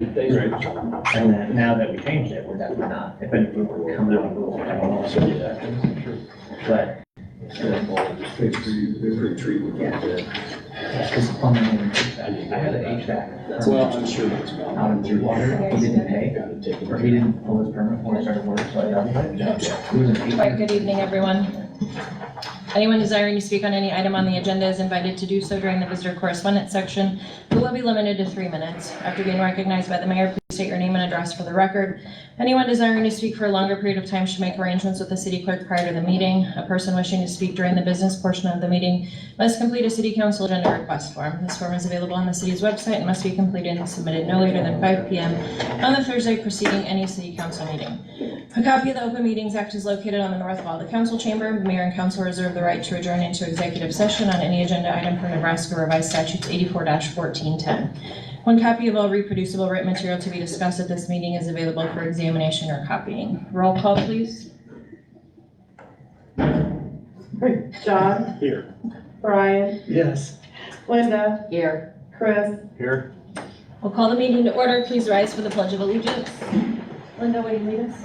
And then now that we changed it, we're definitely not. If any group would come out, I don't know. So, yeah. But because plumbing, I had an HVAC. Well, I'm sure that's about. Out of blue water, he didn't pay, or he didn't pull his permit before he started work, so I doubled it. It was an All right, good evening, everyone. Anyone desiring to speak on any item on the agenda is invited to do so during the visitor correspondence section, but will be limited to 3 minutes. After being recognized by the mayor, please state your name and address for the record. Anyone desiring to speak for a longer period of time should make arrangements with the city clerk prior to the meeting. A person wishing to speak during the business portion of the meeting must complete a city council agenda request form. This form is available on the city's website and must be completed and submitted no later than 5 p.m. on the Thursday preceding any city council meeting. A copy of the Open Meetings Act is located on the north wall of the council chamber. Mayor and council reserve the right to adjourn into executive session on any agenda item per Nebraska Revised Statutes 84-1410. One copy of all reproducible written material to be discussed at this meeting is available for examination or copying. Roll call, please. John, Here. Brian, Yes. Linda, Here. Chris, Here. We'll call the meeting to order. Please rise for the Pledge of Allegiance. Linda, will you lead us?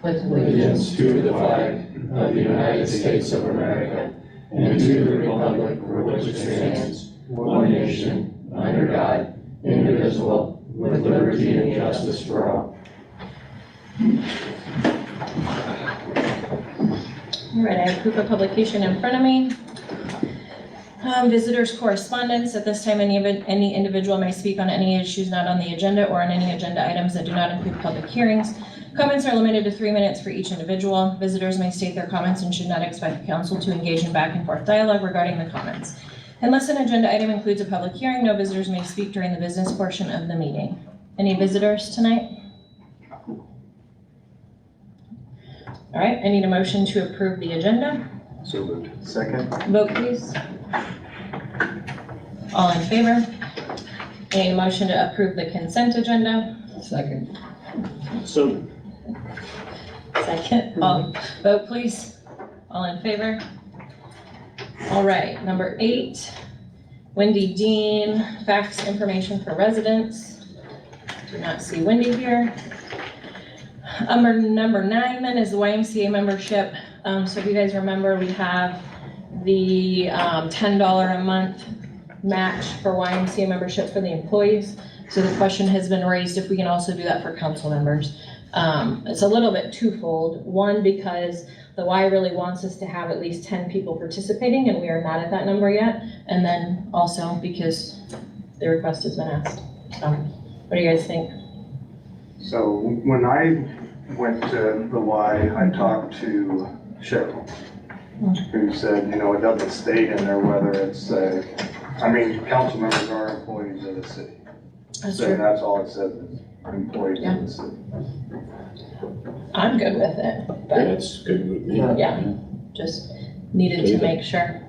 Allegiance to the flag of the United States of America and to the republic for which it stands, one nation, under God, indivisible, with liberty and justice for all. All right, I have proof of publication in front of me. Visitors' correspondence. At this time, any individual may speak on any issues not on the agenda or on any agenda items that do not include public hearings. Comments are limited to 3 minutes for each individual. Visitors may state their comments and should not expect the council to engage in back and forth dialogue regarding the comments. Unless an agenda item includes a public hearing, no visitors may speak during the business portion of the meeting. Any visitors tonight? All right, I need a motion to approve the agenda. So moved. Second. Vote please. All in favor? I need a motion to approve the consent agenda. Second. So. Second. All, vote please. All in favor? All right, number 8, Wendy Dean, fax information for residents. Do not see Wendy here. Number 9 then is the YMCA membership. So if you guys remember, we have the $10 a month match for YMCA membership for the employees. So the question has been raised if we can also do that for council members. It's a little bit twofold. One, because the Y really wants us to have at least 10 people participating, and we are not at that number yet. And then also because the request has been asked. So what do you guys think? So when I went to the Y, I talked to Cheryl, who said, you know, it doesn't state in there whether it's council members are employees of the city. That's So true. that's all it says is employees of the city. I'm good with it, but That's good with me. yeah, just needed to make sure.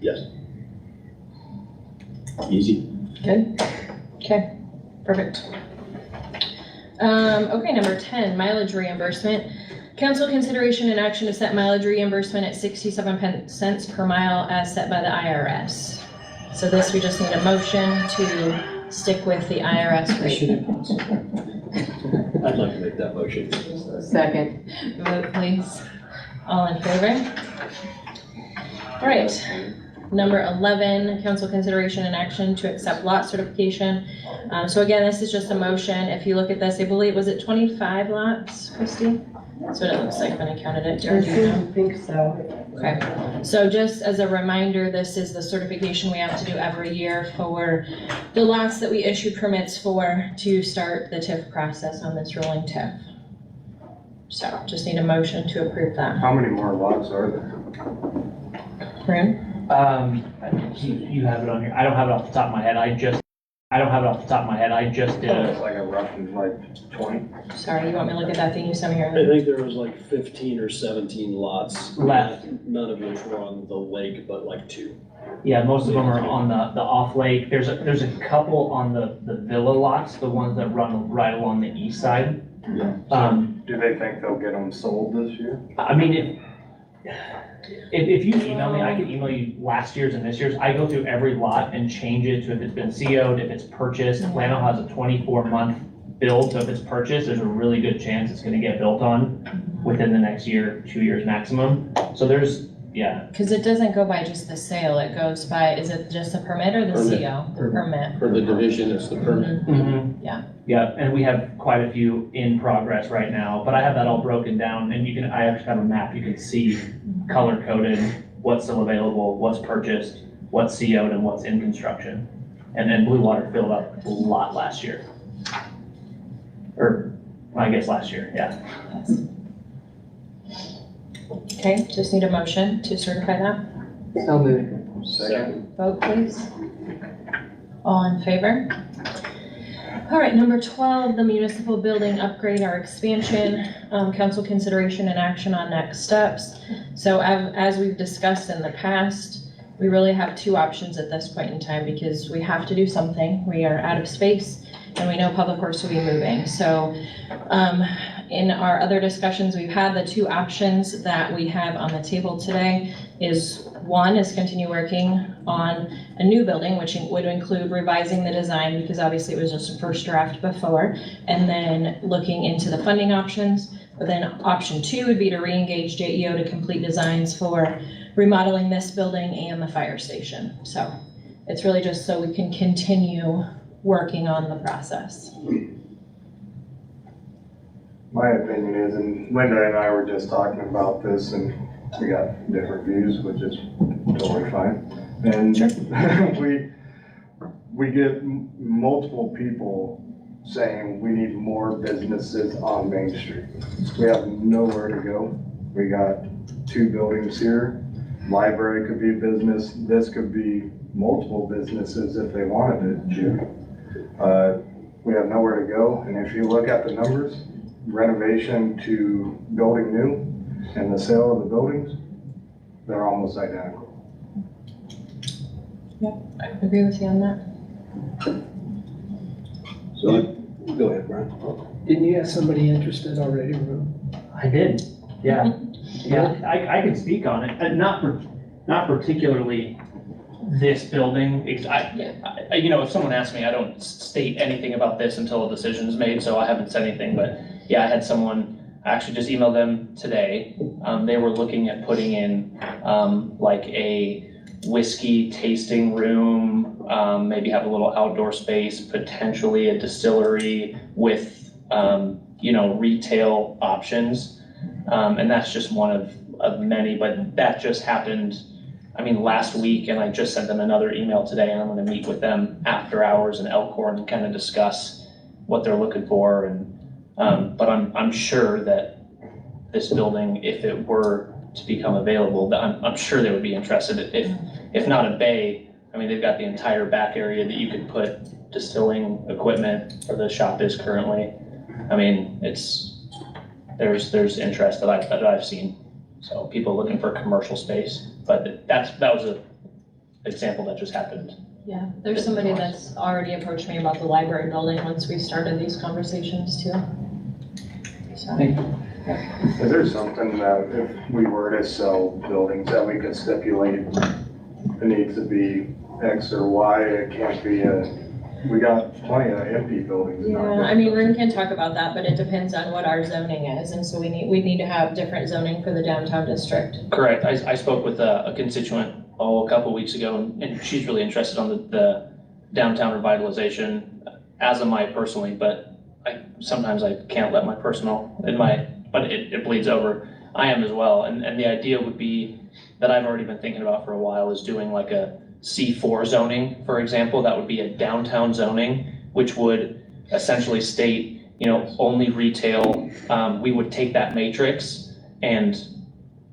Yes. Easy. Good? Okay, perfect. Okay, number 10, mileage reimbursement. Council consideration and action to set mileage reimbursement at 67 cents per mile as set by the IRS. So this, we just need a motion to stick with the IRS rate. I'd like to make that motion. second. Vote please. All in favor? All right. Number 11, council consideration and action to accept lot certification. So again, this is just a motion. If you look at this, I believe, was it 25 lots, Christy? That's what it looks like when I counted it. Or do you know? I think so. Okay, so just as a reminder, this is the certification we have to do every year for the lots that we issue permits for to start the TIF process on this rolling TIF. So just need a motion to approve that. How many more lots are there? Corinne? I think you have it on here. I don't have it off the top of my head. I don't have it off the top of my head. I just did It's a, like a roughly like 20. Sorry, you want me to look at that thing you sent me I here? think there was like 15 or 17 lots. Left. None of which were on the lake, but like 2. yeah, most of them are on the off lake. There's a couple on the villa lots, the ones that run right along the east side. Yeah. Do they think they'll get them sold this year? I mean, If you email me, I can email you last year's and this year's. I go through every lot and change it to if it's been CO'd, if it's purchased. Plano has a 24-month build, so if it's purchased, there's a really good chance it's gonna get built on within the next year, 2 years maximum. So there's, yeah, Because it doesn't go by just the sale, it goes by, is it just the permit or the Permit. CO? The permit. For the division, it's the permit. Yeah. Yeah, and we have quite a few in progress right now, but I have that all broken down, and I actually have a map, you can see color coded, what's still available, what's purchased, what's CO'd, and what's in construction. And then Blue Water filled up a lot last year. Or, I guess last year, yeah. Okay, just need a motion to certify that. So moved. Second. Vote please. All in favor? All right, number 12, the municipal building upgrade or expansion, council consideration and action on next steps. So as we've discussed in the past, we really have two options at this point in time because we have to do something. We are out of space and we know Public Works will be moving. So in our other discussions we've had, the two options that we have on the table today is one is continue working on a new building, which would include revising the design because obviously it was just a first draft before, and then looking into the funding options. But then option two would be to re-engage JEO to complete designs for remodeling this building and the fire station. So it's really just so we can continue working on the process. My opinion is, and Linda and I were just talking about this, and we got different views, which is totally fine. And we get multiple people saying we need more businesses on Main Street. We have nowhere to go. We got two buildings here. Library could be a business. This could be multiple businesses if they wanted it to. We have nowhere to go. And if you look at the numbers, renovation to building new and the sale of the buildings, they're almost identical. I agree with you on that. So, go ahead, Brian. Didn't you have somebody interested already, Ru? I did, yeah. Yeah, I can speak on it, and not particularly this building. You know, if someone asks me, I don't state anything about this until a decision is made, so I haven't said anything, but yeah, I had someone, I actually just emailed them today. They were looking at putting in, like a whiskey tasting room, maybe have a little outdoor space, potentially a distillery with, you know, retail options. And that's just one of many, but that just happened, I mean, last week, and I just sent them another email today, and I'm gonna meet with them after hours in Elkhorn and kind of discuss what they're looking for. And, but I'm sure that this building, if it were to become available, that I'm sure they would be interested. If not a bay, I mean, they've got the entire back area that you could put distilling equipment, or the shop is currently. I mean, there's interest that I've seen. So people looking for commercial space, but that was a example that just happened. Yeah, there's somebody that's already approached me about the library building once we started these conversations too. So, Is there something that if we were to sell buildings that we could stipulate it needs to be X or Y, it can't be we got plenty of empty buildings. yeah, I mean, Rune can talk about that, but it depends on what our zoning is, and so we need to have different zoning for the downtown district. Correct. I spoke with a constituent, a couple weeks ago, and she's really interested on the downtown revitalization, as am I personally, but sometimes I can't let my personal, but it bleeds over. I am as well, and the idea would be, that I've already been thinking about for a while, is doing like a C4 zoning, for example. That would be a downtown zoning, which would essentially state, you know, only retail. We would take that matrix and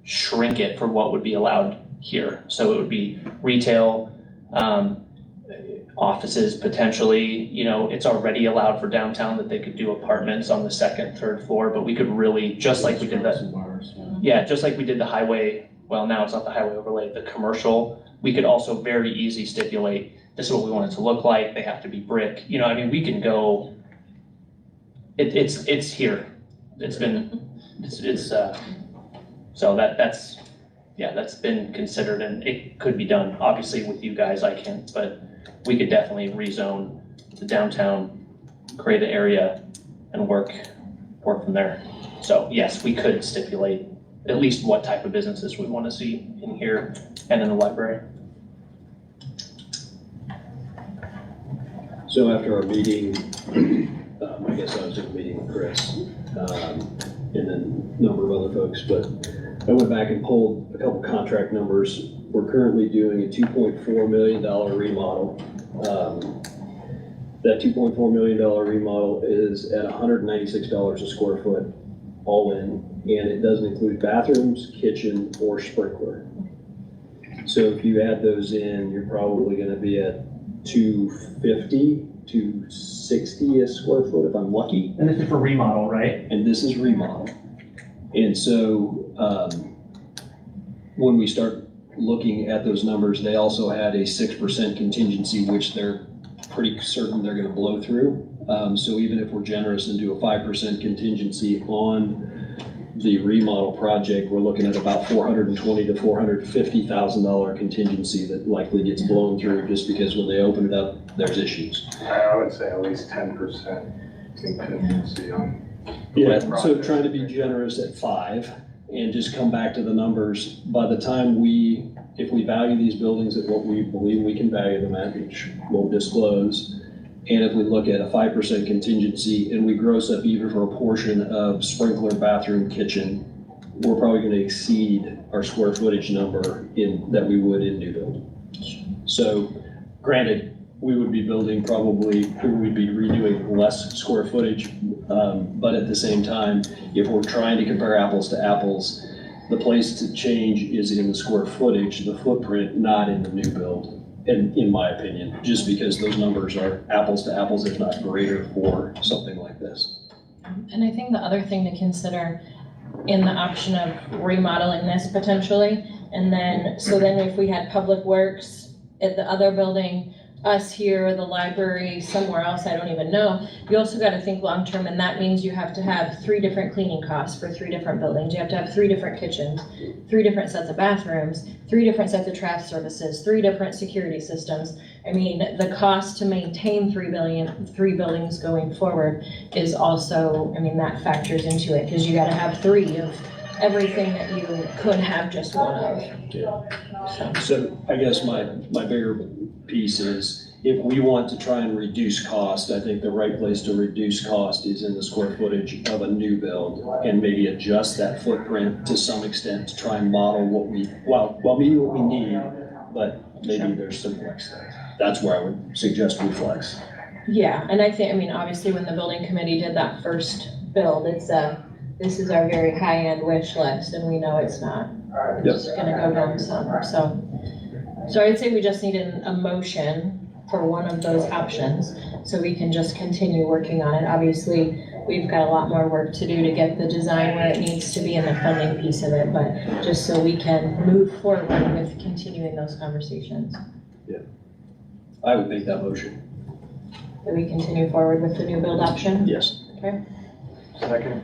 shrink it for what would be allowed here. So it would be retail, offices potentially, you know, it's already allowed for downtown that they could do apartments on the second, third floor, but we could really, just like we did just like we did the highway, well, now it's not the highway overlay, the commercial, we could also very easy stipulate, this is what we want it to look like, they have to be brick, you know, I mean, we can go, it's here, so that's, yeah, that's been considered and it could be done. Obviously with you guys, I can't, but we could definitely rezone the downtown, create an area and work from there. So yes, we could stipulate at least what type of businesses we want to see in here and in the library. So after our meeting, I guess I was in a meeting with Chris, and then a number of other folks, but I went back and pulled a couple contract numbers. We're currently doing a $2.4 million remodel. That $2.4 million remodel is at $196 a square foot, all in, and it doesn't include bathrooms, kitchen, or sprinkler. So if you add those in, you're probably gonna be at $250, $260 a square foot if I'm lucky. And this is for remodel, right? And this is remodel. And so, when we start looking at those numbers, they also had a 6% contingency, which they're pretty certain they're gonna blow through. So even if we're generous and do a 5% contingency on the remodel project, we're looking at about $420,000 to $450,000 contingency that likely gets blown through just because when they open it up, there's issues. I would say at least 10% contingency on. Yeah, so trying to be generous at 5 and just come back to the numbers. By the time if we value these buildings at what we believe we can value them at, which we'll disclose, and if we look at a 5% contingency and we gross up even for a portion of sprinkler, bathroom, kitchen, we're probably gonna exceed our square footage number that we would in new build. So granted, we would be building we'd be redoing less square footage, but at the same time, if we're trying to compare apples to apples, the place to change is in the square footage, the footprint, not in the new build. And in my opinion, just because those numbers are apples to apples, if not greater for something like this. And I think the other thing to consider in the option of remodeling this potentially, and then, so then if we had Public Works at the other building, us here, the library, somewhere else, I don't even know, you also gotta think long-term, and that means you have to have 3 different cleaning costs for 3 different buildings. You have to have 3 different kitchens, 3 different sets of bathrooms, 3 different sets of trash services, 3 different security systems. I mean, the cost to maintain 3 buildings going forward is also, I mean, that factors into it, because you gotta have 3 of everything that you could have just one of. So I guess my bigger piece is, if we want to try and reduce cost, I think the right place to reduce cost is in the square footage of a new build, and maybe adjust that footprint to some extent to try and model maybe what we need, but maybe there's some flex there. That's where I would suggest we flex. Yeah, and I think, I mean, obviously when the building committee did that first build, this is our very high-end wish list, and we know it's not. It's gonna go down some, so I'd say we just need a motion for one of those options, so we can just continue working on it. Obviously, we've got a lot more work to do to get the design where it needs to be and the funding piece of it, but just so we can move forward with continuing those conversations. I would make that motion. Do we continue forward with the new build option? Yes. Okay, Second.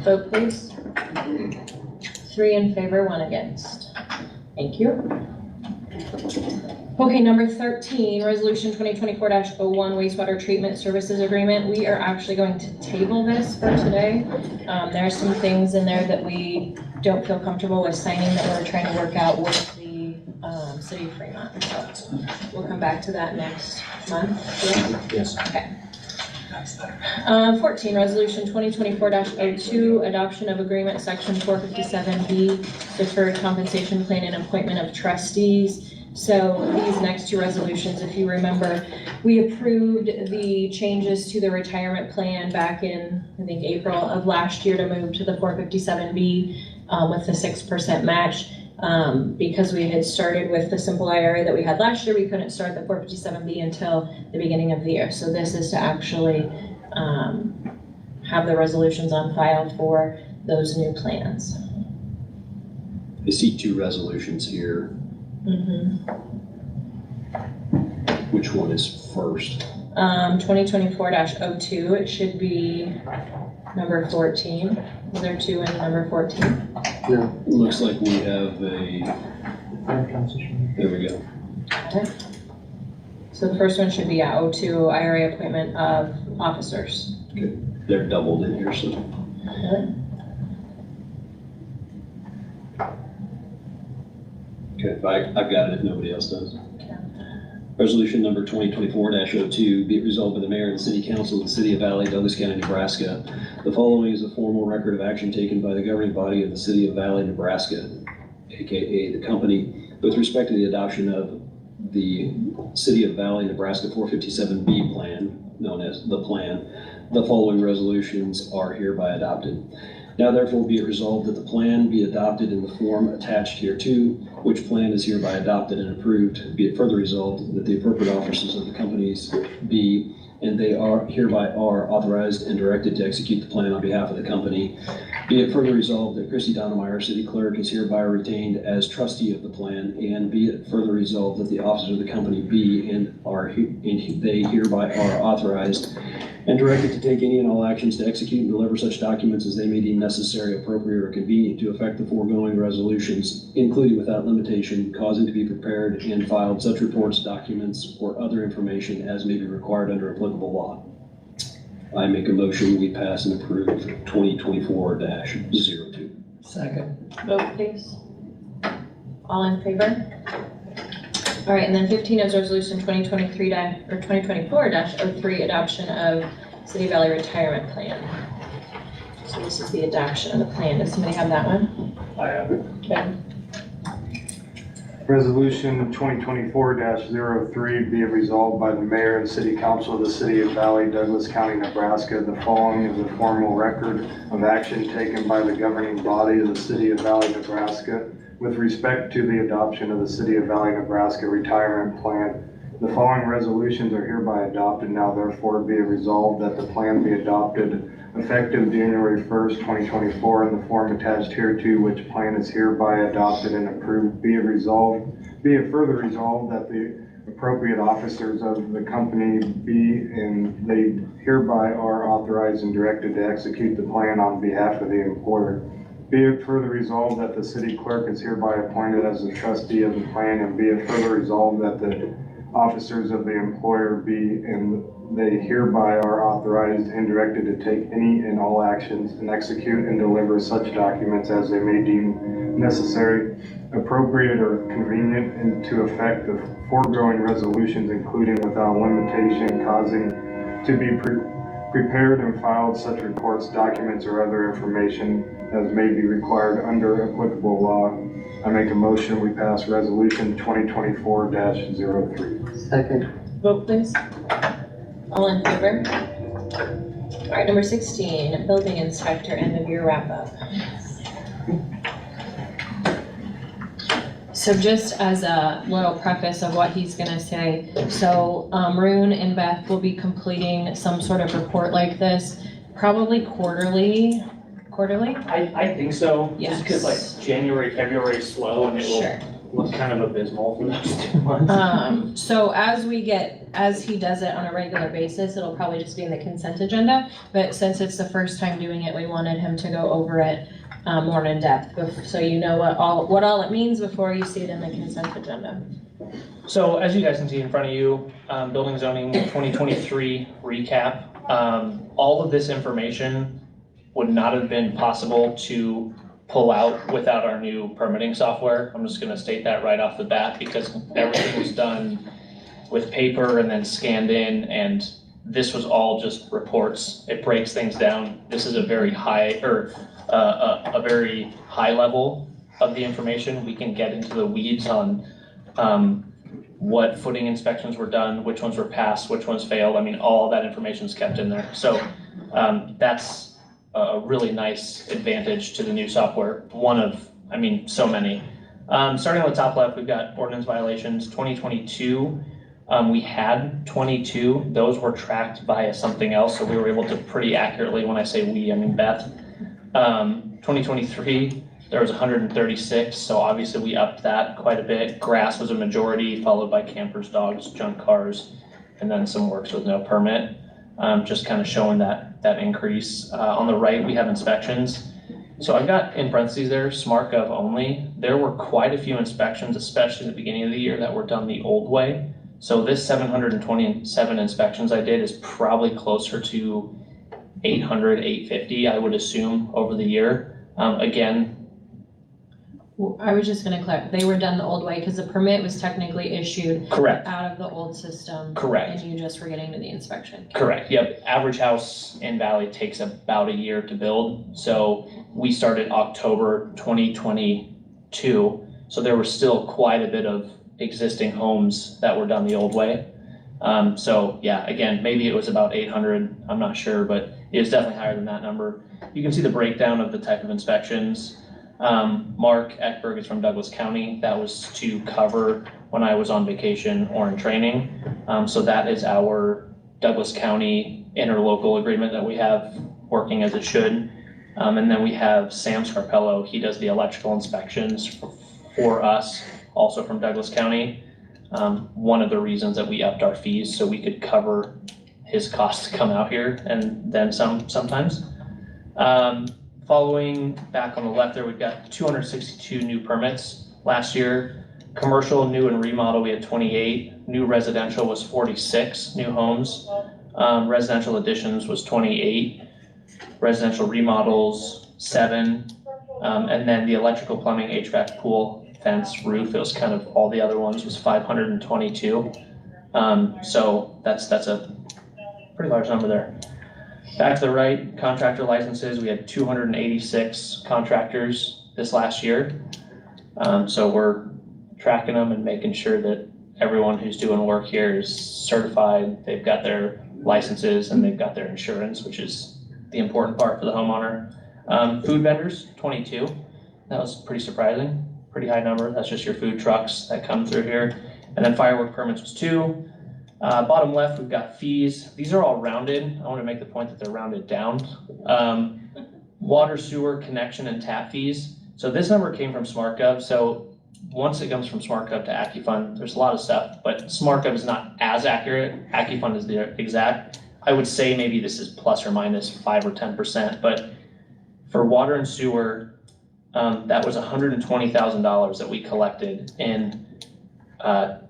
vote please. 3 in favor, 1 against. Thank you. Okay, number 13, resolution 2024-01 wastewater treatment services agreement. We are actually going to table this for today. There are some things in there that we don't feel comfortable with signing that we're trying to work out with the city of Fremont. So we'll come back to that next month. Yeah? Yes. Okay. 14, resolution 2024-02, adoption of agreement, section 457B, deferred compensation plan and appointment of trustees. So these next 2 resolutions, if you remember, we approved the changes to the retirement plan back in, I think, April of last year to move to the 457B with the 6% match. Because we had started with the simple IRA that we had last year, we couldn't start the 457B until the beginning of the year. So this is to actually have the resolutions on file for those new plans. I see 2 resolutions here. Mm-hmm. Which one is first? 2024-02, it should be number 14. Is there 2 in number 14? Looks like we have a, there we go. Okay. So the first one should be 02, IRA appointment of officers. They're doubled in here, so. Okay, I've got it if nobody else does. Resolution number 2024-02, be it resolved by the mayor and city council of the city of Valley, Douglas County, Nebraska. The following is a formal record of action taken by the governing body of the city of Valley, Nebraska, AKA the company, with respect to the adoption of the City of Valley, Nebraska 457B plan, known as the plan. The following resolutions are hereby adopted. Now therefore be it resolved that the plan be adopted in the form attached hereto, which plan is hereby adopted and approved. Be it further resolved that the appropriate officers of the companies be, and they are hereby are authorized and directed to execute the plan on behalf of the company. Be it further resolved that Christy Donnemeyer, city clerk, is hereby retained as trustee of the plan, and be it further resolved that the officers of the company be and they hereby are authorized and directed to take any and all actions to execute and deliver such documents as they may deem necessary, appropriate, or convenient to effect the foregoing resolutions, including without limitation, causing to be prepared and filed such reports, documents, or other information as may be required under applicable law. I make a motion, we pass and approve 2024-02. Second. Vote please. All in favor? All right, and then 15 is resolution 2024-03, adoption of City Valley retirement plan. So this is the adoption of the plan. Does somebody have that one? I have it. Okay. Resolution 2024-03, be it resolved by the mayor and city council of the city of Valley, Douglas County, Nebraska. The following is a formal record of action taken by the governing body of the city of Valley, Nebraska, with respect to the adoption of the City of Valley, Nebraska retirement plan. The following resolutions are hereby adopted. Now therefore be it resolved that the plan be adopted effective January 1st, 2024 in the form attached hereto, which plan is hereby adopted and approved. Be it further resolved that the appropriate officers of the company be and they hereby are authorized and directed to execute the plan on behalf of the employer. Be it further resolved that the city clerk is hereby appointed as the trustee of the plan, and be it further resolved that the officers of the employer be and they hereby are authorized and directed to take any and all actions and execute and deliver such documents as they may deem necessary, appropriate, or convenient, and to effect the foregoing resolutions, including without limitation, causing to be prepared and filed such reports, documents, or other information as may be required under applicable law. I make a motion, we pass resolution 2024-03. Second. Vote please. All in favor? All right, number 16, building inspector, end of year wrap up. So just as a little preface of what he's gonna say, so Maroon and Beth will be completing some sort of report like this, probably quarterly. I think so, Yes. just because like January, February is slow and it Sure. will look kind of abysmal for those 2 months. So as he does it on a regular basis, it'll probably just be in the consent agenda, but since it's the first time doing it, we wanted him to go over it more in depth, so you know what all it means before you see it in the consent agenda. So as you guys can see in front of you, building zoning 2023 recap, all of this information would not have been possible to pull out without our new permitting software. I'm just gonna state that right off the bat because everything was done with paper and then scanned in, and this was all just reports. It breaks things down. This is a very high, a very high level of the information. We can get into the weeds on what footing inspections were done, which ones were passed, which ones failed. I mean, all that information is kept in there. So that's a really nice advantage to the new software. One of, I mean, so many. Starting on the top left, we've got ordinance violations, 2022. We had 22, those were tracked via something else, so we were able to pretty accurately, when I say we, I mean Beth. 2023, there was 136, so obviously we upped that quite a bit. Grass was a majority, followed by campers, dogs, junk cars, and then some works with no permit. Just kind of showing that increase. On the right, we have inspections. So I've got in parentheses there, SmartGov only. There were quite a few inspections, especially at the beginning of the year, that were done the old way. So this 727 inspections I did is probably closer to 800, 850, I would assume, over the year. Again, I was just gonna clarify, they were done the old way because the permit was technically issued correct, out of the old system. correct. And you just were getting to the inspection. Correct, yep. Average house in Valley takes about a year to build. So we started October 2022. So there was still quite a bit of existing homes that were done the old way. So yeah, again, maybe it was about 800, I'm not sure, but it was definitely higher than that number. You can see the breakdown of the type of inspections. Mark Eckberg is from Douglas County. That was to cover when I was on vacation or in training. So that is our Douglas County interlocal agreement that we have working as it should. And then we have Sam Scarpello. He does the electrical inspections for us, also from Douglas County. One of the reasons that we upped our fees so we could cover his costs to come out here and then sometimes. Following back on the left there, we've got 262 new permits last year. Commercial, new and remodel, we had 28. New residential was 46 new homes. Residential additions was 28. Residential remodels, 7. And then the electrical, plumbing, HVAC, pool, fence, roof, it was kind of all the other ones was 522. So that's a pretty large number there. Back to the right, contractor licenses, we had 286 contractors this last year. So we're tracking them and making sure that everyone who's doing work here is certified, they've got their licenses and they've got their insurance, which is the important part for the homeowner. Food vendors, 22. That was pretty surprising, pretty high number. That's just your food trucks that come through here. And then firework permits was 2. Bottom left, we've got fees. These are all rounded. I want to make the point that they're rounded down. Water, sewer, connection, and tap fees. So this number came from SmartGov. So once it comes from SmartGov to AccuFund, there's a lot of stuff, but SmartGov is not as accurate. AccuFund is the exact. I would say maybe this is plus or minus 5 or 10%, but for water and sewer, that was $120,000 that we collected in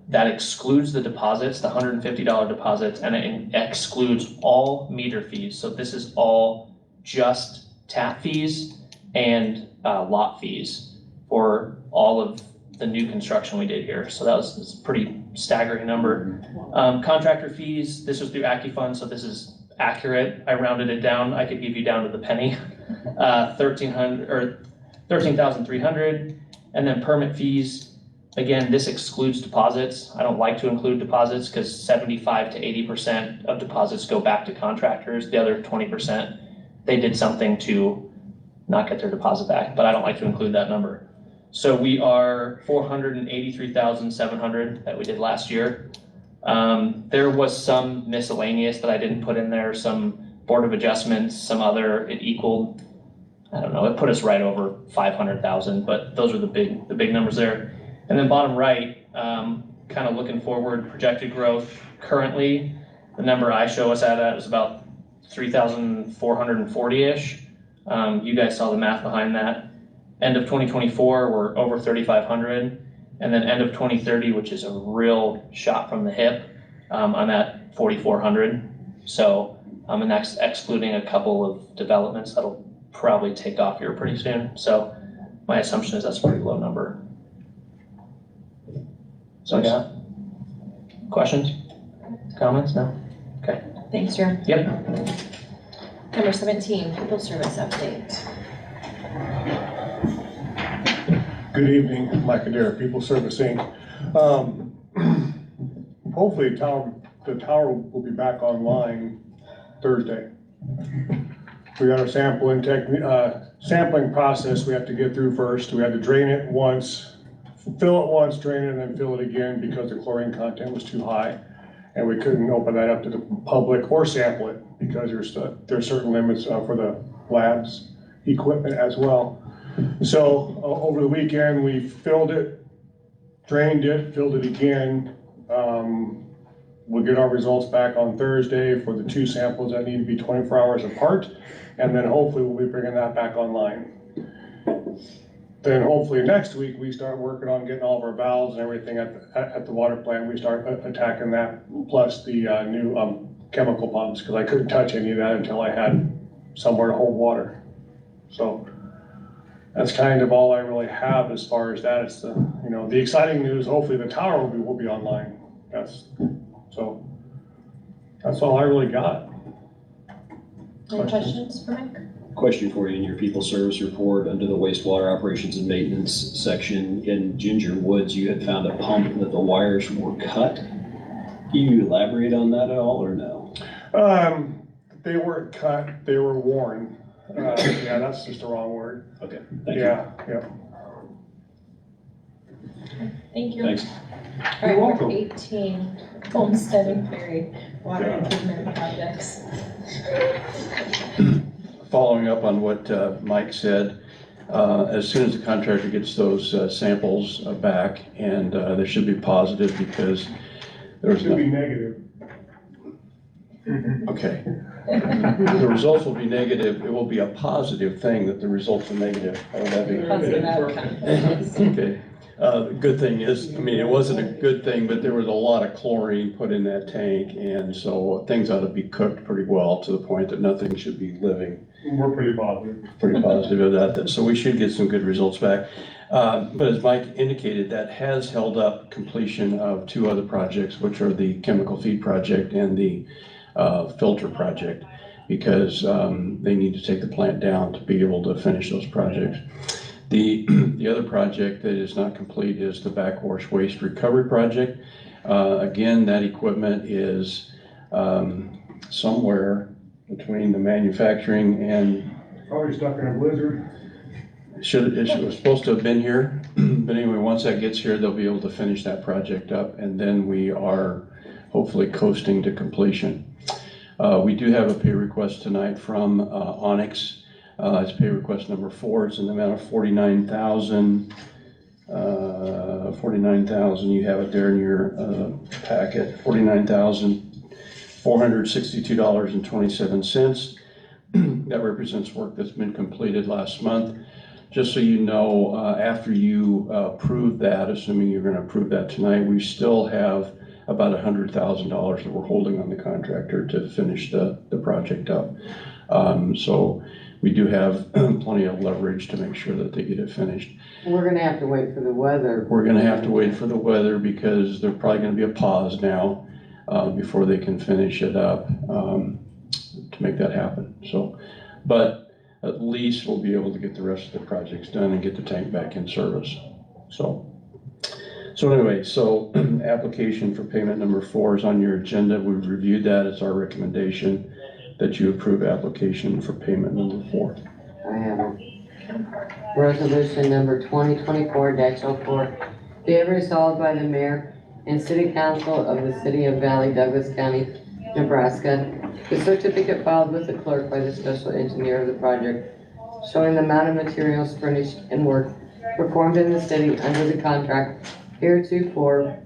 that excludes the deposits, the $150 deposits, and it excludes all meter fees. So this is all just tap fees and lot fees for all of the new construction we did here. So that's a pretty staggering number. Contractor fees, this was through AccuFund, so this is accurate. I rounded it down. I could give you down to the penny. 13,300, and then permit fees. Again, this excludes deposits. I don't like to include deposits because 75 to 80% of deposits go back to contractors. The other 20%, they did something to not get their deposit back, but I don't like to include that number. So we are 483,700 that we did last year. There was some miscellaneous that I didn't put in there, some Board of Adjustments, some other, it equaled, I don't know, it put us right over 500,000, but those are the big numbers there. And then bottom right, kind of looking forward, projected growth. Currently, the number I show us at is about 3,440-ish. You guys saw the math behind that. End of 2024, we're over 3,500. And then end of 2030, which is a real shot from the hip, I'm at 4,400. So, and that's excluding a couple of developments that'll probably take off here pretty soon. So my assumption is that's a pretty low number. So yeah, questions, comments? No? Okay. Thanks, Jared. Yep. Number 17, people service update. Good evening, Mike Adair, People Service Inc. Hopefully the tower will be back online Thursday. We got our sampling process we have to get through first. We had to drain it once, fill it once, drain it, and then fill it again because the chlorine content was too high. And we couldn't open that up to the public or sample it because there's certain limits for the labs equipment as well. So over the weekend, we filled it, drained it, filled it again, we'll get our results back on Thursday for the 2 samples that need to be 24 hours apart. And then hopefully we'll be bringing that back online. Then hopefully next week, we start working on getting all of our valves and everything at the water plant. We start attacking that, plus the new chemical pumps, because I couldn't touch any of that until I had somewhere to hold water. So that's kind of all I really have as far as that. It's the exciting news, hopefully the tower will be online. That's all I really got. Any questions for Mike? Question for you in your people service report, under the wastewater operations and maintenance section in Ginger Woods, you had found a pump that the wires were cut. Can you elaborate on that at all or no? They weren't cut, they were worn. Yeah, that's just the wrong word. Okay, thank you. Yeah. Thank you. Thanks. All right, You're number welcome. 18, Homestead and Ferry Water Improvement Projects. Following up on what Mike said, as soon as the contractor gets those samples back, and they should be positive because It there's should be no, negative. okay. The results will be negative. It will be a positive thing that the results are negative. How would that be? Positive outcome. Okay. The good thing is, I mean, it wasn't a good thing, but there was a lot of chlorine put in that tank, and so things ought to be cooked pretty well to the point that nothing should be living. We're pretty positive. Pretty positive of that, so we should get some good results back. But as Mike indicated, that has held up completion of 2 other projects, which are the chemical feed project and the filter project, because they need to take the plant down to be able to finish those projects. The other project that is not complete is the backwash waste recovery project. Again, that equipment is somewhere between the manufacturing and Probably stuck in a blizzard. it was supposed to have been here. But anyway, once that gets here, they'll be able to finish that project up, and then we are hopefully coasting to completion. We do have a pay request tonight from Onyx. It's pay request number 4. It's in the amount of $49,000. $49,000, you have it there in your packet, $49,462.27. That represents work that's been completed last month. Just so you know, after you approve that, assuming you're going to approve that tonight, we still have about $100,000 that we're holding on the contractor to finish the project up. So we do have plenty of leverage to make sure that they get it finished. We're gonna have to wait for the weather. We're gonna have to wait for the weather because there's probably gonna be a pause now before they can finish it up to make that happen. So, but at least we'll be able to get the rest of the projects done and get the tank back in service. So anyway, application for payment number 4 is on your agenda. We've reviewed that. It's our recommendation that you approve application for payment number 4. I have it. Resolution number 2024-04, be it resolved by the mayor and city council of the city of Valley, Douglas County, Nebraska, the certificate filed with the clerk by the special engineer of the project showing the amount of materials furnished and work performed in the city under the contract heretofore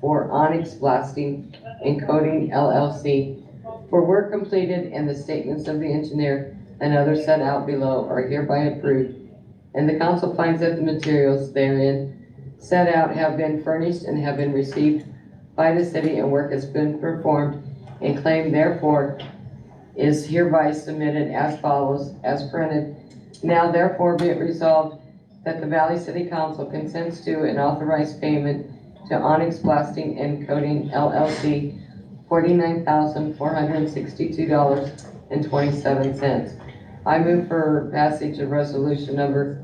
for Onyx Blasting and Coating LLC for work completed, and the statements of the engineer and others set out below are hereby approved, and the council finds that the materials therein set out have been furnished and have been received by the city, and work has been performed, and claim therefore is hereby submitted as follows, as printed. Now therefore be it resolved that the Valley City Council consents to an authorized payment to Onyx Blasting and Coating LLC $49,462.27. I move for passage of resolution number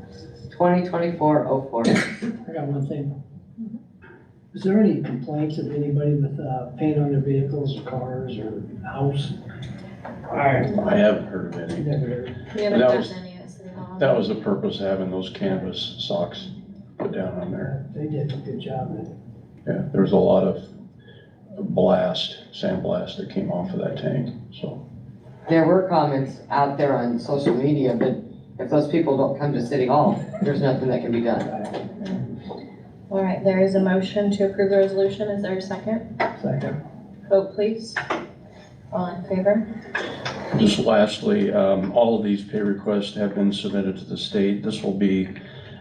2024-04. I got one thing. Is there any complaints of anybody with paint on their vehicles or cars or house? I haven't heard of any. Never heard. We haven't That done was- any at City Hall. That was the purpose of having those canvas socks put down on there. They did a good job at it. Yeah, there was a lot of sand blast that came off of that tank, so. There were comments out there on social media, but if those people don't come to City Hall, there's nothing that can be done. All right, there is a motion to approve the resolution. Is there a second? Second. Vote please. All in favor? Just lastly, all of these pay requests have been submitted to the state. This will be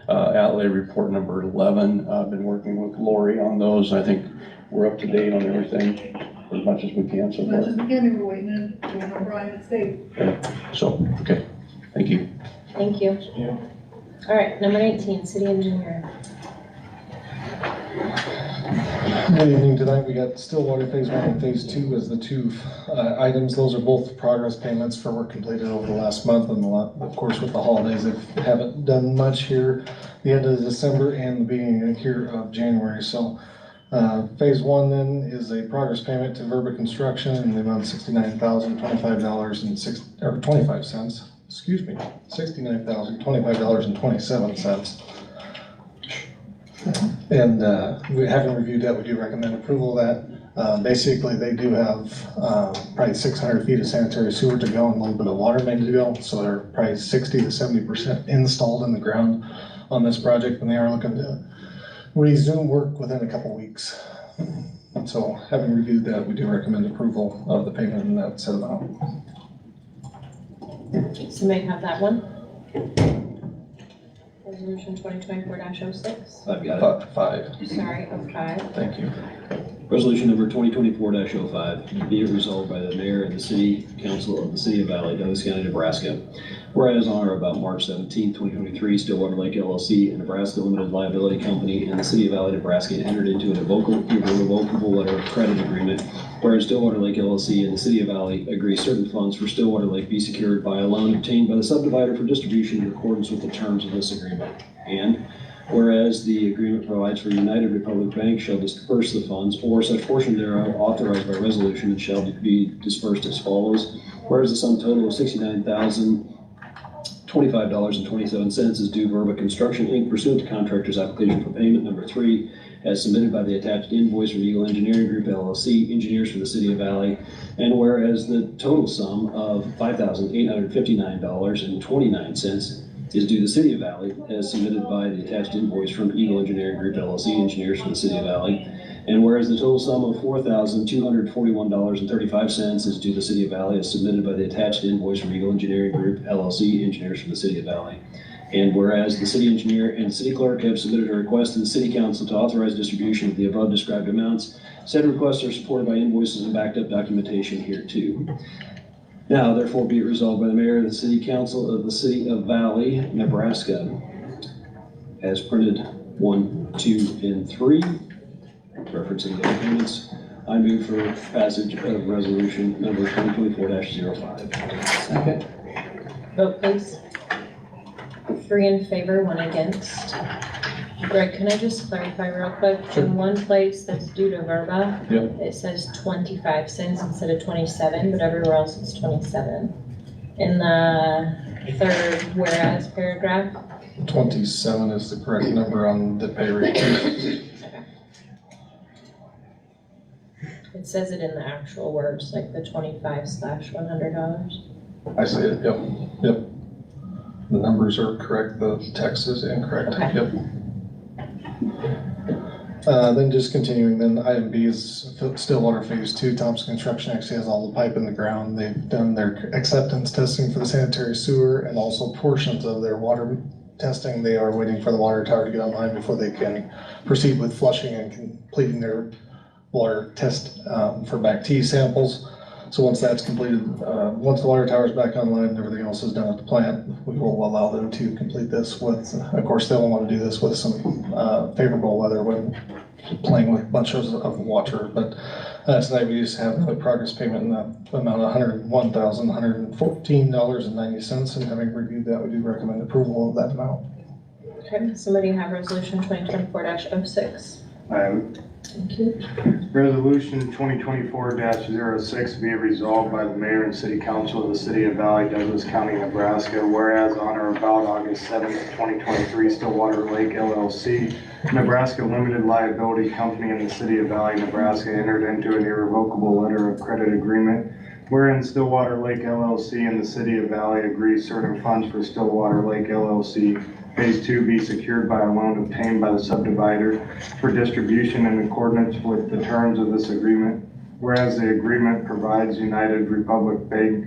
outlay report number 11. I've been working with Lori on those. I think we're up to date on everything as much as we can so Much far. as we can, we're waiting on Brian to stay. So, okay, thank you. Thank you. All right, number 19, city engineer. Good evening tonight. We got Stillwater Phase 1 and Phase 2 as the two items. Those are both progress payments for work completed over the last month, and of course with the holidays, they haven't done much here the end of December and the beginning here of January. So Phase 1 then is a progress payment to Verba Construction in the amount of $69,025.25. Excuse me, $69,025.27. And we haven't reviewed that, we do recommend approval of that. Basically, they do have probably 600 feet of sanitary sewer to go and a little bit of water main to go, so they're probably 60 to 70% installed in the ground on this project, and they are looking to resume work within a couple weeks. So having reviewed that, we do recommend approval of the payment in that set amount. Somebody have that one? Resolution 2024-06. I've got it. 5. Sorry, 05. Thank you. Resolution number 2024-05, be it resolved by the mayor and the city council of the city of Valley, Douglas County, Nebraska. Whereas on or about March 17, 2023, Stillwater Lake LLC, a Nebraska Limited Liability Company, and the city of Valley, Nebraska entered into an irrevocable letter of credit agreement. Whereas Stillwater Lake LLC and the city of Valley agree certain funds for Stillwater Lake be secured by a loan obtained by the subdivider for distribution in accordance with the terms of this agreement. And whereas the agreement provides for United Republic Bank shall disperse the funds or such portion thereof authorized by resolution and shall be dispersed as follows. Whereas the sum total of $69,025.27 is due Verba Construction Inc. pursuant to contractor's application for payment number 3 as submitted by the attached invoice from Eagle Engineering Group LLC, engineers for the city of Valley. And whereas the total sum of $5,859.29 is due the city of Valley as submitted by the attached invoice from Eagle Engineering Group LLC, engineers for the city of Valley. And whereas the total sum of $4,241.35 is due the city of Valley as submitted by the attached invoice from Eagle Engineering Group LLC, engineers for the city of Valley. And whereas the city engineer and city clerk have submitted a request to the city council to authorize distribution of the above described amounts, said requests are supported by invoices and backed up documentation here too. Now, therefore, be it resolved by the mayor and the city council of the city of Valley, Nebraska, as printed 1, 2, and 3, referencing the payments. I move for passage of resolution number 2024-05. Second. Vote please. 3 in favor, 1 against. Greg, can I just clarify real quick? Sure. In one place that's due to Verba, Yep. it says 25 cents instead of 27, but everywhere else it's 27. In the third whereas paragraph, 27 is the correct number on the pay rate. it says it in the actual words, like the $25/$100. I see it, yep, yep. The numbers are correct, the text is incorrect, Okay. yep. Then just continuing, then item B is Stillwater Phase 2. Thompson Construction actually has all the pipe in the ground. They've done their acceptance testing for the sanitary sewer and also portions of their water testing. They are waiting for the water tower to get online before they can proceed with flushing and completing their water test for BACT samples. So once that's completed, once the water tower is back online and everything else is done at the plant, we will allow them to complete this with, of course, they'll want to do this with some favorable weather when playing with bunches of water. But tonight we just have a progress payment in the amount of $101,114.90. And having reviewed that, we do recommend approval of that amount. Okay, somebody have resolution 2024-06. Thank you. Resolution 2024-06 be it resolved by the mayor and city council of the city of Valley, Douglas County, Nebraska, whereas on or about August 7th, 2023, Stillwater Lake LLC, Nebraska Limited Liability Company in the city of Valley, Nebraska, entered into an irrevocable letter of credit agreement wherein Stillwater Lake LLC and the city of Valley agree certain funds for Stillwater Lake LLC Phase 2 be secured by a loan obtained by the subdivider for distribution in accordance with the terms of this agreement. whereas the agreement provides United Republic Bank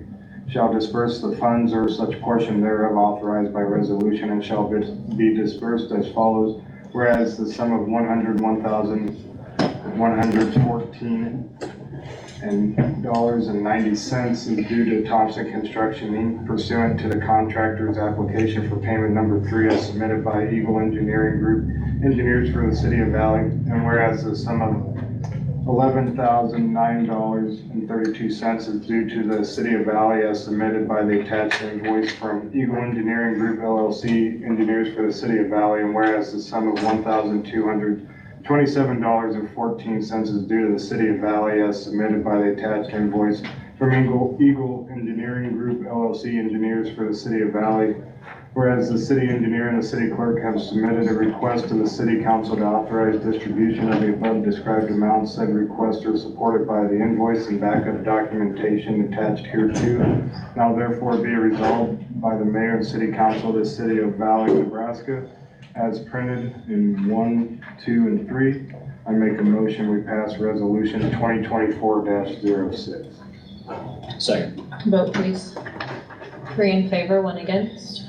shall disperse the funds or such portion thereof authorized by resolution and shall be dispersed as follows. Whereas the sum of $101,114.90 is due to Thompson Construction Inc. pursuant to the contractor's application for payment number 3 as submitted by Eagle Engineering Group engineers for the City of Valley. And whereas the sum of $11,009.32 is due to the City of Valley as submitted by the attached invoice from Eagle Engineering Group LLC engineers for the City of Valley. And whereas the sum of $1,227.14 is due to the City of Valley as submitted by the attached invoice from Eagle Engineering Group LLC engineers for the City of Valley. Whereas the city engineer and the city clerk have submitted a request to the city council to authorize distribution of the above described amounts. Said requests are supported by the invoice and backup documentation attached hereto. Now therefore be resolved by the mayor and city council of the City of Valley, Nebraska, as printed in 1, 2, and 3. I make a motion we pass resolution 2024-06. Second. Vote please. 3 in favor, 1 against.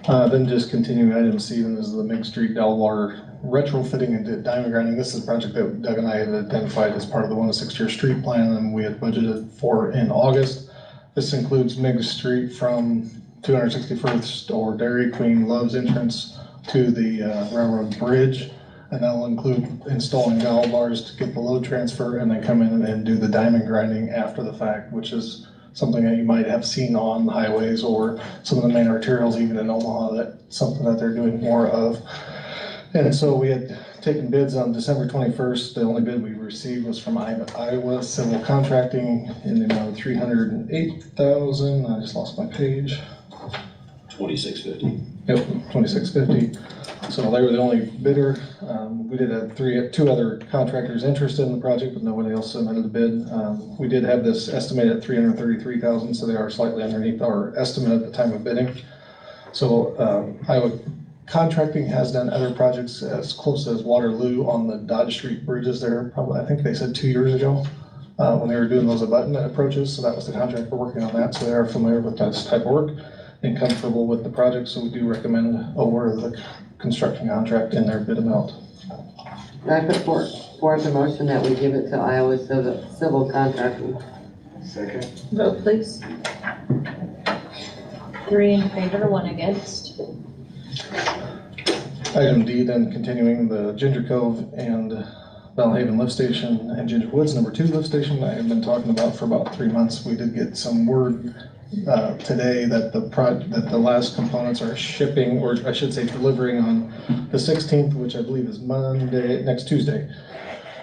Then just continuing item C, then is the Mig Street Delaware retrofitting and diamond grinding. This is a project that Doug and I had identified as part of the 1-6-year street plan and we had budgeted for in August. This includes Mig Street from 261st or Dairy Queen Love's entrance to the railroad bridge. And that'll include installing dowel bars to get the load transfer and then come in and do the diamond grinding after the fact, which is something that you might have seen on highways or some of the main arterials, even in Omaha, that's something that they're doing more of. And so we had taken bids on December 21st. The only bid we received was from Iowa Civil Contracting in the amount of $308,000. I just lost my page. 2650. Yep, 2650. So they were the only bidder. We did have two other contractors interested in the project, but nobody else submitted a bid. We did have this estimated at $333,000, so they are slightly underneath our estimate at the time of bidding. So Iowa Contracting has done other projects as close as Waterloo on the Dodge Street bridges there, probably, I think they said 2 years ago, when they were doing those abutment approaches. So that was the contractor working on that. So they are familiar with this type of work and comfortable with the project. So we do recommend award of the construction contract in their bid amount. I put forth a motion that we give it to Iowa Civil Contracting. Second. Vote please. 3 in favor, 1 against. Item D, then continuing the Ginger Cove and Bellhaven lift station and Ginger Woods number 2 lift station I have been talking about for about 3 months. We did get some word today that the last components are shipping, or I should say delivering on the 16th, which I believe is next Tuesday.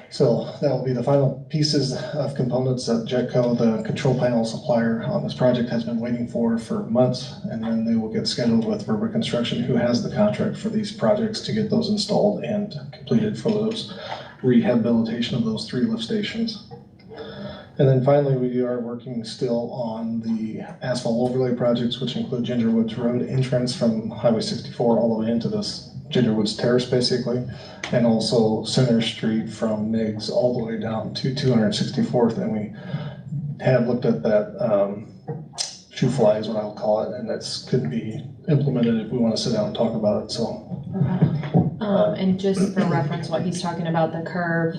So that will be the final pieces of components that Jetco, the control panel supplier on this project, has been waiting for months, and then they will get scheduled with Verba Construction, who has the contract for these projects, to get those installed and completed for those rehabilitation of those 3 lift stations. And then finally, we are working still on the asphalt overlay projects, which include Ginger Woods Road entrance from Highway 64 all the way into this Ginger Woods Terrace, basically, and also Center Street from Miggs all the way down to 264th. And we have looked at that shoe fly is what I'll call it, and that's could be implemented if we want to sit down and talk about it. So, and just for reference, what he's talking about, the curve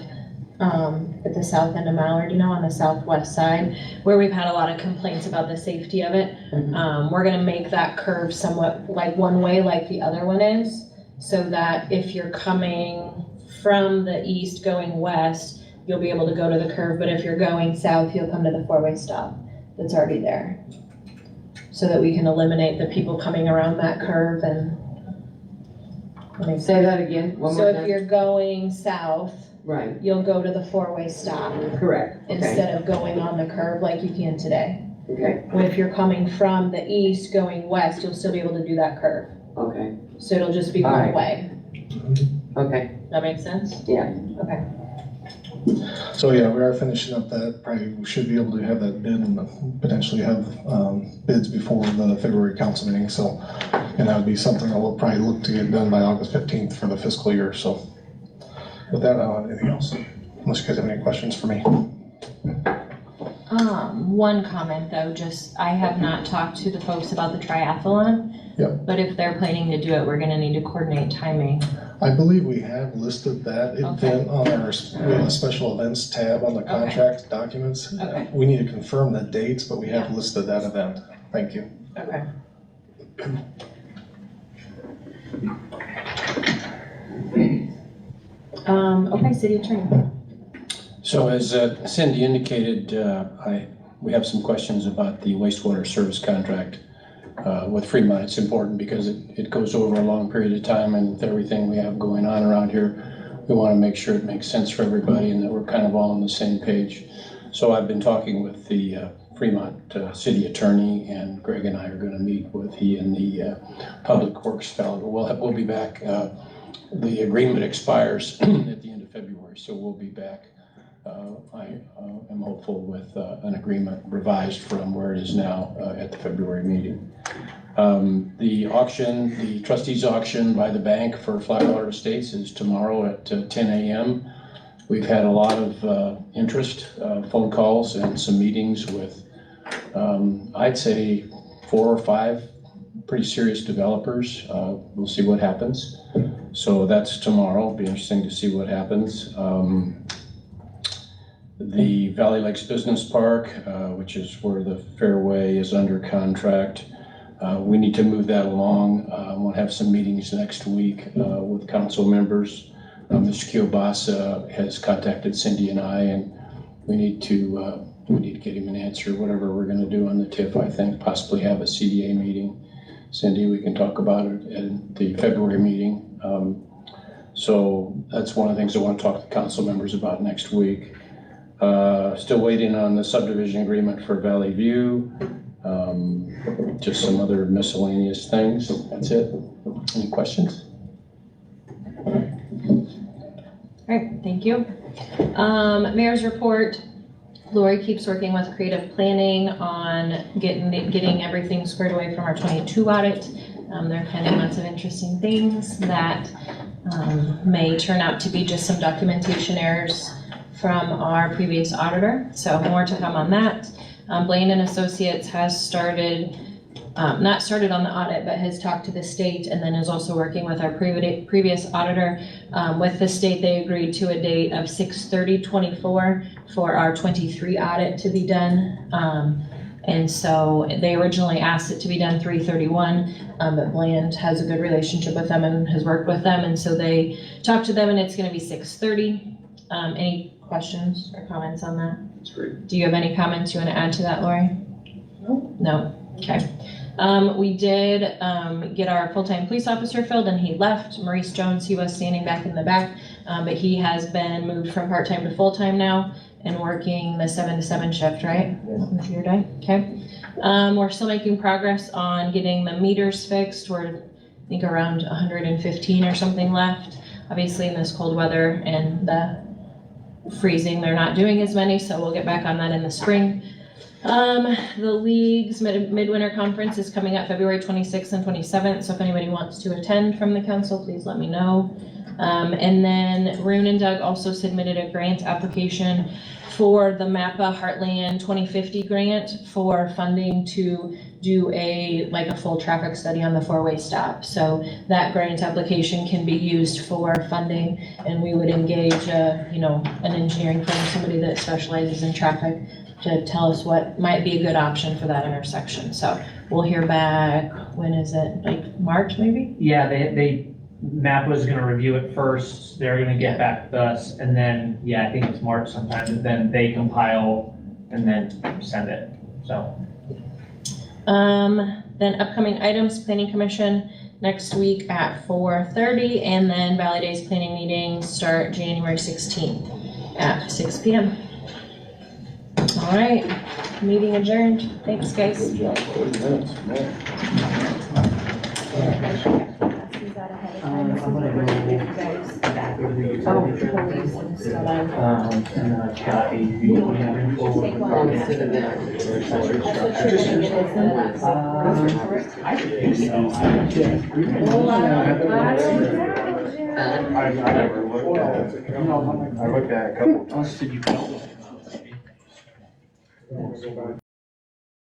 at the south end of Mallard, on the southwest side, where we've had a lot of complaints about the safety of it. We're gonna make that curve somewhat like one way, like the other one is, so that if you're coming from the east going west, you'll be able to go to the curve, but if you're going south, you'll come to the 4-way stop that's already there. So that we can eliminate the people coming around that curve and. Say that again, one So more if time. you're going south, Right, you'll go to the 4-way stop correct, okay, instead of going on the curve like you can today. okay, When if you're coming from the east going west, you'll still be able to do that curve. okay, So it'll just be one Alright. way. okay, That makes sense? yeah. Okay. so yeah, we are finishing up that. Probably we should be able to have that bid and potentially have bids before the February council meeting. So, and that would be something that we'll probably look to get done by August 15th for the fiscal year. So with that, I don't have anything else, unless you guys have any questions for me. One comment though, just, I have not talked to the folks about the triathlon. Yep. But if they're planning to do it, we're gonna need to coordinate timing. I believe we have listed that event on our, we have a special events tab on the contract documents. Okay. We need to confirm the dates, but we have listed that event. Thank you. Okay. Okay, city attorney. So as Cindy indicated, we have some questions about the wastewater service contract with Fremont. It's important because it goes over a long period of time, and with everything we have going on around here, we want to make sure it makes sense for everybody and that we're kind of all on the same page. So I've been talking with the Fremont city attorney, and Greg and I are going to meet with he and the public works fellow. We'll be back. The agreement expires at the end of February, so we'll be back. I am hopeful with an agreement revised from where it is now at the February meeting. The auction, the trustees auction by the bank for Flatwater Estates is tomorrow at 10 a.m. We've had a lot of interest, phone calls and some meetings with, I'd say 4 or 5 pretty serious developers. We'll see what happens. So that's tomorrow. It'll be interesting to see what happens. The Valley Lakes Business Park, which is where the Fairway is under contract. We need to move that along. We'll have some meetings next week with council members. Mr. Kiobasa has contacted Cindy and I, and we need to get him an answer, whatever we're going to do on the TIF. I think possibly have a CDA meeting. Cindy, we can talk about it at the February meeting. So that's one of the things I want to talk to council members about next week. Still waiting on the subdivision agreement for Valley View. Just some other miscellaneous things. That's it. Any questions? All right, thank you. Mayor's report. Lori keeps working with creative planning on getting everything squared away from our 22 audit. They're finding lots of interesting things that may turn out to be just some documentation errors from our previous auditor. So more to come on that. Blaine and Associates has started, not started on the audit, but has talked to the state and then is also working with our previous auditor. With the state, they agreed to a date of 6/30/24 for our 23 audit to be done. And so they originally asked it to be done 3/31, but Bland has a good relationship with them and has worked with them. And so they talked to them and it's gonna be 6/30. Any questions or comments on that? That's great. Do you have any comments you want to add to that, Lori? No? Okay. We did get our full-time police officer filled and he left. Maurice Jones, he was standing back in the back, but he has been moved from part-time to full-time now and working the 7 to 7 shift, right? With your day, okay. We're still making progress on getting the meters fixed. We're, I think, around 115 or something left. Obviously in this cold weather and the freezing, they're not doing as many, so we'll get back on that in the spring. The league's midwinter conference is coming up February 26th and 27th, so if anybody wants to attend from the council, please let me know. And then Rune and Doug also submitted a grant application for the MAPPA Heartland 2050 grant for funding to do a full traffic study on the 4-way stop. So that grant application can be used for funding, and we would engage an engineering firm, somebody that specializes in traffic, to tell us what might be a good option for that intersection. So we'll hear back, when is it, like March maybe? Yeah, MAP was gonna review it first, they're gonna get back with us, and then, I think it's March sometime, and then they compile and then send it, so. Then upcoming items, planning commission next week at 4:30, and then Valley Days planning meetings start January 16th at 6 p.m. All right, meeting adjourned. Thanks, guys. Good job. 30 minutes, man. I'm gonna go back to the utilities. And a copy. I never looked at it. I looked at it a couple times. Did you We'll go back